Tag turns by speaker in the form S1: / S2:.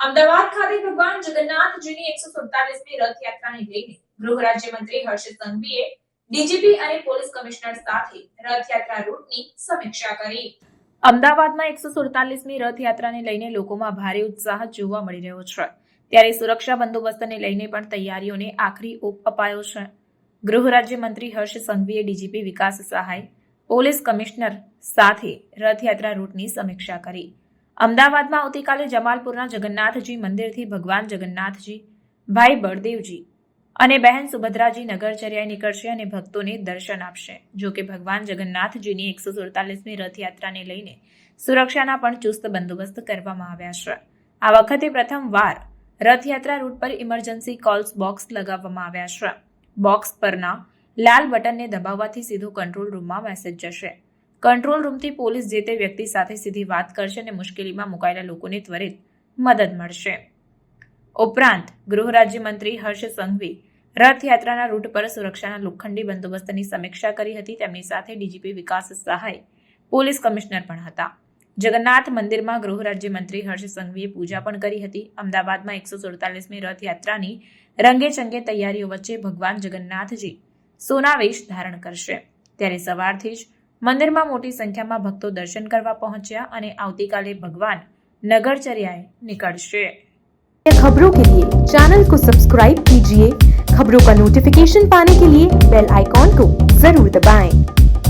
S1: અમદાવાદ ખાતે ભગવાન જગન્નાથજીની 147મી રથયાત્રાને લઈને ગૃહ રાજ્યમંત્રી હર્ષ સંઘવીએ ડીજીપી અને પોલીસ કમિશનર સાથે રથયાત્રા રૂટની સમીક્ષા કરી. અમદાવાદમાં 147મી રથયાત્રાને લઈને લોકોમાં ભારે ઉત્સાહ જોવા મળી રહ્યો છે. ત્યારે સુરક્ષા બંદોબસ્તને લઈને પણ તૈયારીઓને આખરી ઓપ અપાયો છે. ગૃહ રાજ્યમંત્રી હર્ષ સંઘવીએ ડીજીપી વિકાસ સહાય, પોલીસ કમિશનર સાથે રથયાત્રા રૂટની સમીક્ષા કરી. અમદાવાદમાં આવતીકાલે જમાલપુરના જગન્નાથજી મંદિરથી ભગવાન જગન્નાથજી, ભાઈ બળદેવજી અને બહેન સુભદ્રાજી નગરચર્યાએ નીકળશે અને ભક્તોને દર્શન આપશે. જો કે ભગવાન જગન્નાથજીની 147મી રથયાત્રાને લઈને સુરક્ષાના પણ ચુસ્ત બંદોબસ્ત કરવામાં આવ્યા છે. આ વખતે પ્રથમવાર રથયાત્રા રૂટ પર ઇમરજન્સી કોલ્સ બોક્સ લગાવવામાં આવ્યા છે. બોક્સ પરના લાલ બટનને દબાવવાથી સીધો કંટ્રોલ રૂમમાં મેસેજ જશે. કંટ્રોલ રૂમથી પોલીસ જે તે વ્યક્તિ સાથે સીધી વાત કરશે અને મુશ્કેલીમાં મુકાયેલા લોકોને ત્વરિત મદદ મળશે. ઉપરાંત ગૃહ રાજ્યમંત્રી હર્ષ સંઘવી રથયાત્રાના રૂટ પર સુરક્ષાના લોખંડી બંદોબસ્તની સમીક્ષા કરી હતી. તેમની સાથે ડીજીપી વિકાસ સહાય, પોલીસ કમિશનર પણ હતા. જગન્નાથ મંદિરમાં ગૃહ રાજ્યમંત્રી હર્ષ સંઘવીએ પૂજા પણ કરી હતી. અમદાવાદમાં 147મી રથયાત્રાની રંગેચંગે તૈયારીઓ વચ્ચે ભગવાન જગન્નાથજી સોનાવેશ ધારણ કરશે. ત્યારે સવારથી જ મંદિરમાં મોટી સંખ્યામાં ભક્તો દર્શન કરવા પહોંચ્યા અને આવતીકાલે ભગવાન नगरचर्याएं निकलશે.
S2: खबरों के लिए चैनल को सब्सक्राइब कीजिए. खबरों का नोटिफिकेशन पाने के लिए बेल आइकॉन को जरूर दबाएं.